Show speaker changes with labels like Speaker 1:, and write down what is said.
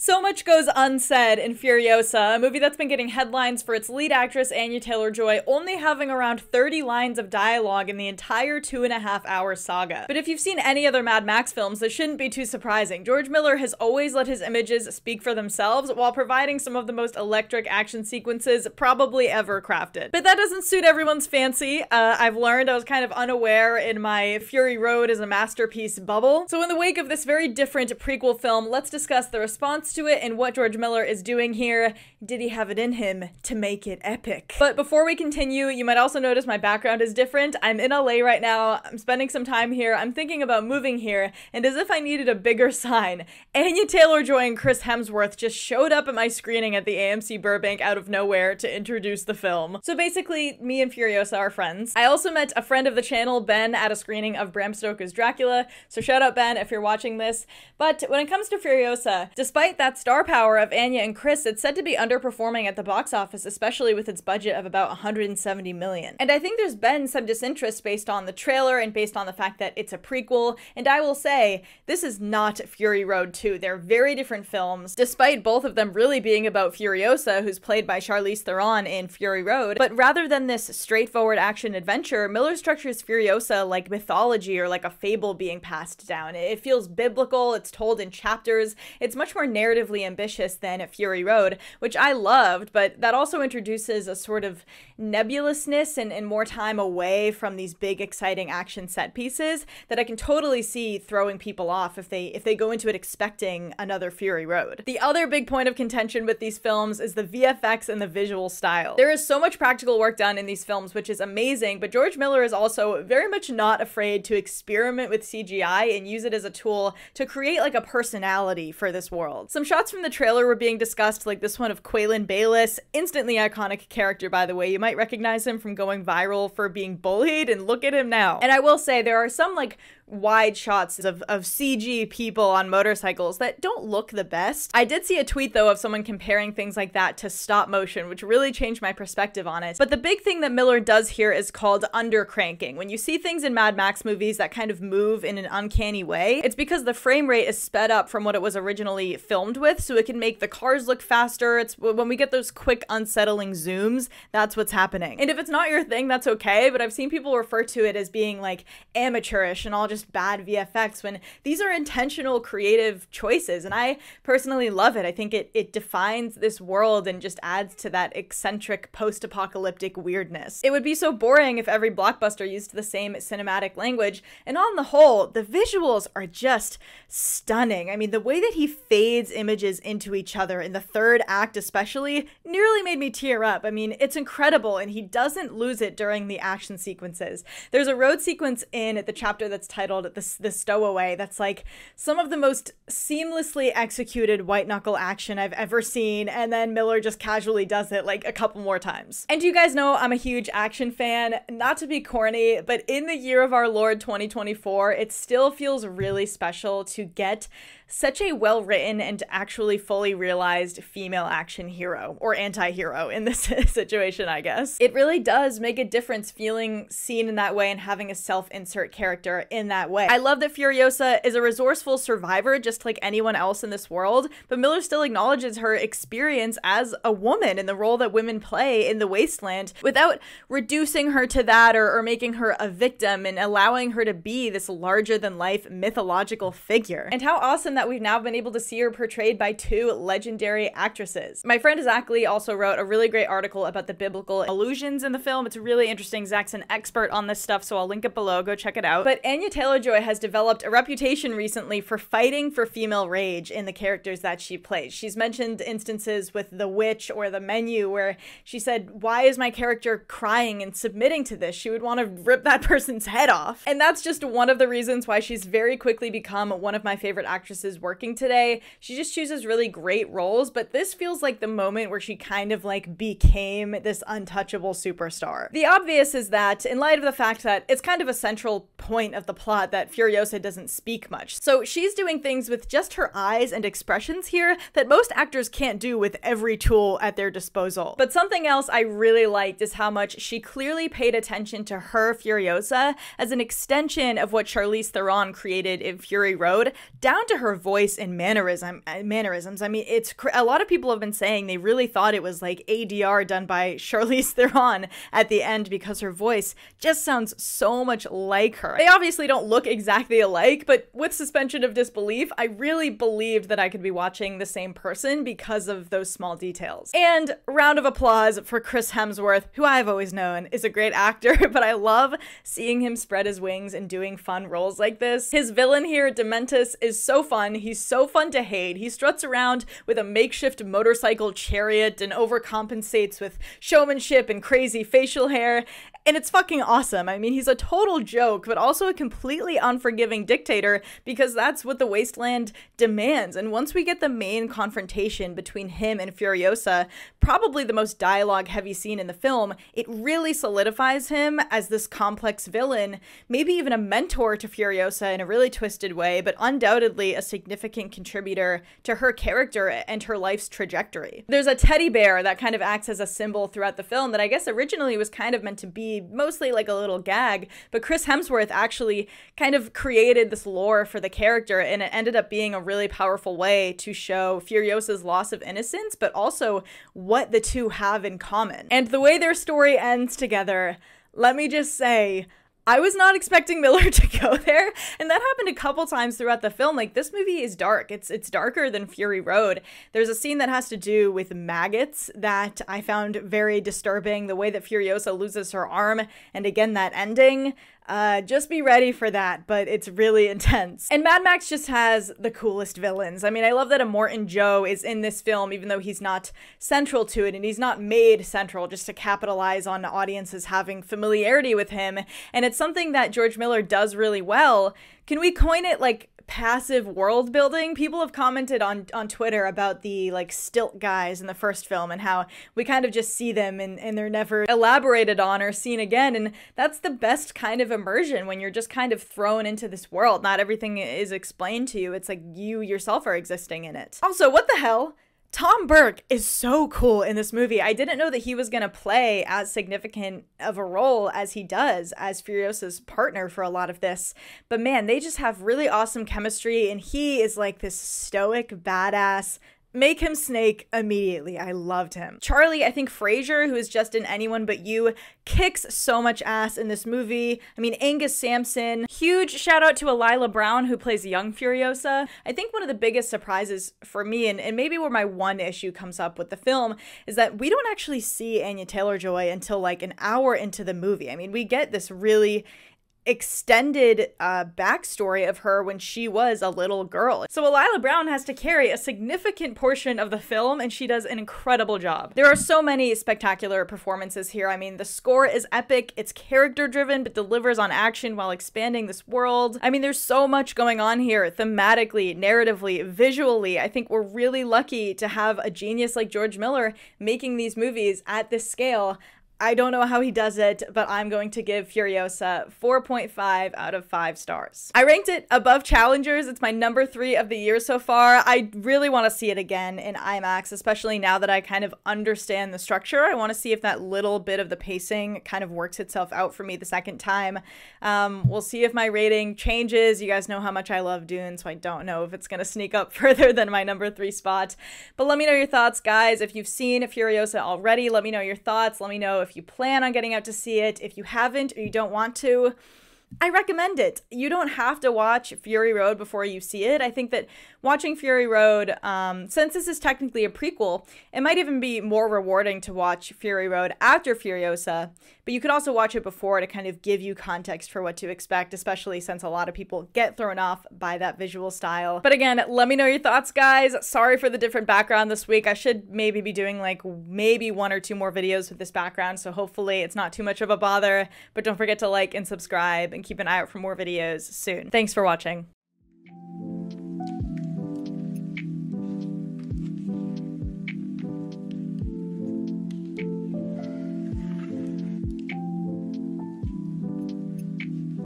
Speaker 1: So much goes unsaid in Furiosa, a movie that's been getting headlines for its lead actress Anya Taylor-Joy only having around 30 lines of dialogue in the entire 2.5-hour saga. But if you've seen any other Mad Max films, this shouldn't be too surprising. George Miller has always let his images speak for themselves while providing some of the most electric action sequences probably ever crafted. But that doesn't suit everyone's fancy. I've learned I was kind of unaware in my Fury Road as a masterpiece bubble. So in the wake of this very different prequel film, let's discuss the response to it and what George Miller is doing here. Did he have it in him to make it epic? But before we continue, you might also notice my background is different. I'm in LA right now. I'm spending some time here. I'm thinking about moving here, and as if I needed a bigger sign, Anya Taylor-Joy and Chris Hemsworth just showed up at my screening at the AMC Burbank out of nowhere to introduce the film. So basically, me and Furiosa are friends. I also met a friend of the channel, Ben, at a screening of Bram Stoker's Dracula, so shout out Ben if you're watching this. But when it comes to Furiosa, despite that star power of Anya and Chris, it's said to be underperforming at the box office, especially with its budget of about $170 million. And I think there's been some disinterest based on the trailer and based on the fact that it's a prequel, and I will say, this is not Fury Road 2. They're very different films, despite both of them really being about Furiosa, who's played by Charlize Theron in Fury Road. But rather than this straightforward action adventure, Miller structures Furiosa like mythology or like a fable being passed down. It feels biblical, it's told in chapters, it's much more narratively ambitious than Fury Road, which I loved, but that also introduces a sort of nebulousness and more time away from these big exciting action set pieces that I can totally see throwing people off if they go into it expecting another Fury Road. The other big point of contention with these films is the VFX and the visual style. There is so much practical work done in these films, which is amazing, but George Miller is also very much not afraid to experiment with CGI and use it as a tool to create like a personality for this world. Some shots from the trailer were being discussed, like this one of Quaylen Bayless, instantly iconic character by the way. You might recognize him from going viral for being bullied, and look at him now. And I will say there are some like wide shots of CG people on motorcycles that don't look the best. I did see a tweet though of someone comparing things like that to stop motion, which really changed my perspective on it. But the big thing that Miller does here is called undercranking. When you see things in Mad Max movies that kind of move in an uncanny way, it's because the frame rate is sped up from what it was originally filmed with, so it can make the cars look faster. It's when we get those quick unsettling zooms, that's what's happening. And if it's not your thing, that's okay, but I've seen people refer to it as being like amateurish and all just bad VFX when these are intentional creative choices, and I personally love it. I think it defines this world and just adds to that eccentric post-apocalyptic weirdness. It would be so boring if every blockbuster used the same cinematic language, and on the whole, the visuals are just stunning. I mean, the way that he fades images into each other in the third act especially nearly made me tear up. I mean, it's incredible, and he doesn't lose it during the action sequences. There's a road sequence in the chapter that's titled The Stowaway that's like some of the most seamlessly executed white knuckle action I've ever seen, and then Miller just casually does it like a couple more times. And you guys know I'm a huge action fan, not to be corny, but in the year of our Lord 2024, it still feels really special to get such a well-written and actually fully realized female action hero, or anti-hero in this situation, I guess. It really does make a difference feeling seen in that way and having a self-insert character in that way. I love that Furiosa is a resourceful survivor just like anyone else in this world, but Miller still acknowledges her experience as a woman in the role that women play in the wasteland without reducing her to that or making her a victim, and allowing her to be this larger-than-life mythological figure. And how awesome that we've now been able to see her portrayed by two legendary actresses. My friend Zach Lee also wrote a really great article about the biblical allusions in the film. It's really interesting. Zach's an expert on this stuff, so I'll link it below. Go check it out. But Anya Taylor-Joy has developed a reputation recently for fighting for female rage in the characters that she plays. She's mentioned instances with The Witch or The Menu where she said, "Why is my character crying and submitting to this? She would want to rip that person's head off." And that's just one of the reasons why she's very quickly become one of my favorite actresses working today. She just chooses really great roles, but this feels like the moment where she kind of like became this untouchable superstar. The obvious is that, in light of the fact that it's kind of a central point of the plot that Furiosa doesn't speak much, so she's doing things with just her eyes and expressions here that most actors can't do with every tool at their disposal. But something else I really liked is how much she clearly paid attention to her Furiosa as an extension of what Charlize Theron created in Fury Road, down to her voice and mannerisms. I mean, a lot of people have been saying they really thought it was like ADR done by Charlize Theron at the end because her voice just sounds so much like her. They obviously don't look exactly alike, but with suspension of disbelief, I really believed that I could be watching the same person because of those small details. And round of applause for Chris Hemsworth, who I've always known is a great actor, but I love seeing him spread his wings and doing fun roles like this. His villain here, Dementus, is so fun. He's so fun to hate. He struts around with a makeshift motorcycle chariot and overcompensates with showmanship and crazy facial hair, and it's fucking awesome. I mean, he's a total joke, but also a completely unforgiving dictator because that's what the wasteland demands. And once we get the main confrontation between him and Furiosa, probably the most dialogue-heavy scene in the film, it really solidifies him as this complex villain, maybe even a mentor to Furiosa in a really twisted way, but undoubtedly a significant contributor to her character and her life's trajectory. There's a teddy bear that kind of acts as a symbol throughout the film that I guess originally was kind of meant to be mostly like a little gag, but Chris Hemsworth actually kind of created this lore for the character, and it ended up being a really powerful way to show Furiosa's loss of innocence, but also what the two have in common. And the way their story ends together, let me just say, I was not expecting Miller to go there, and that happened a couple times throughout the film. Like, this movie is dark. It's darker than Fury Road. There's a scene that has to do with maggots that I found very disturbing. The way that Furiosa loses her arm, and again, that ending. Just be ready for that, but it's really intense. And Mad Max just has the coolest villains. I mean, I love that Immortan Joe is in this film, even though he's not central to it, and he's not made central just to capitalize on audiences having familiarity with him. And it's something that George Miller does really well. Can we coin it like passive world building? People have commented on Twitter about the like stilt guys in the first film and how we kind of just see them and they're never elaborated on or seen again, and that's the best kind of immersion when you're just kind of thrown into this world. Not everything is explained to you. It's like you yourself are existing in it. Also, what the hell? Tom Burke is so cool in this movie. I didn't know that he was going to play as significant of a role as he does as Furiosa's partner for a lot of this. But man, they just have really awesome chemistry, and he is like this stoic badass. Make him Snake immediately. I loved him. Charlie, I think Fraser, who is just in Anyone But You, kicks so much ass in this movie. I mean, Angus Sampson. Huge shout out to Elila Brown, who plays young Furiosa. I think one of the biggest surprises for me, and maybe where my one issue comes up with the film, is that we don't actually see Anya Taylor-Joy until like an hour into the movie. I mean, we get this really extended backstory of her when she was a little girl. So Elila Brown has to carry a significant portion of the film, and she does an incredible job. There are so many spectacular performances here. I mean, the score is epic, it's character driven, but delivers on action while expanding this world. I mean, there's so much going on here, thematically, narratively, visually. I think we're really lucky to have a genius like George Miller making these movies at this scale. I don't know how he does it, but I'm going to give Furiosa 4.5 out of 5 stars. I ranked it above Challengers. It's my number 3 of the year so far. I really want to see it again in IMAX, especially now that I kind of understand the structure. I want to see if that little bit of the pacing kind of works itself out for me the second time. We'll see if my rating changes. You guys know how much I love Dune, so I don't know if it's going to sneak up further than my number 3 spot. But let me know your thoughts, guys. If you've seen Furiosa already, let me know your thoughts. Let me know if you plan on getting out to see it. If you haven't or you don't want to, I recommend it. You don't have to watch Fury Road before you see it. I think that watching Fury Road, since this is technically a prequel, it might even be more rewarding to watch Fury Road after Furiosa, but you could also watch it before to kind of give you context for what to expect, especially since a lot of people get thrown off by that visual style. But again, let me know your thoughts, guys. Sorry for the different background this week. I should maybe be doing like maybe 1 or 2 more videos with this background, so hopefully it's not too much of a bother, but don't forget to like and subscribe and keep an eye out for more videos soon. Thanks for watching.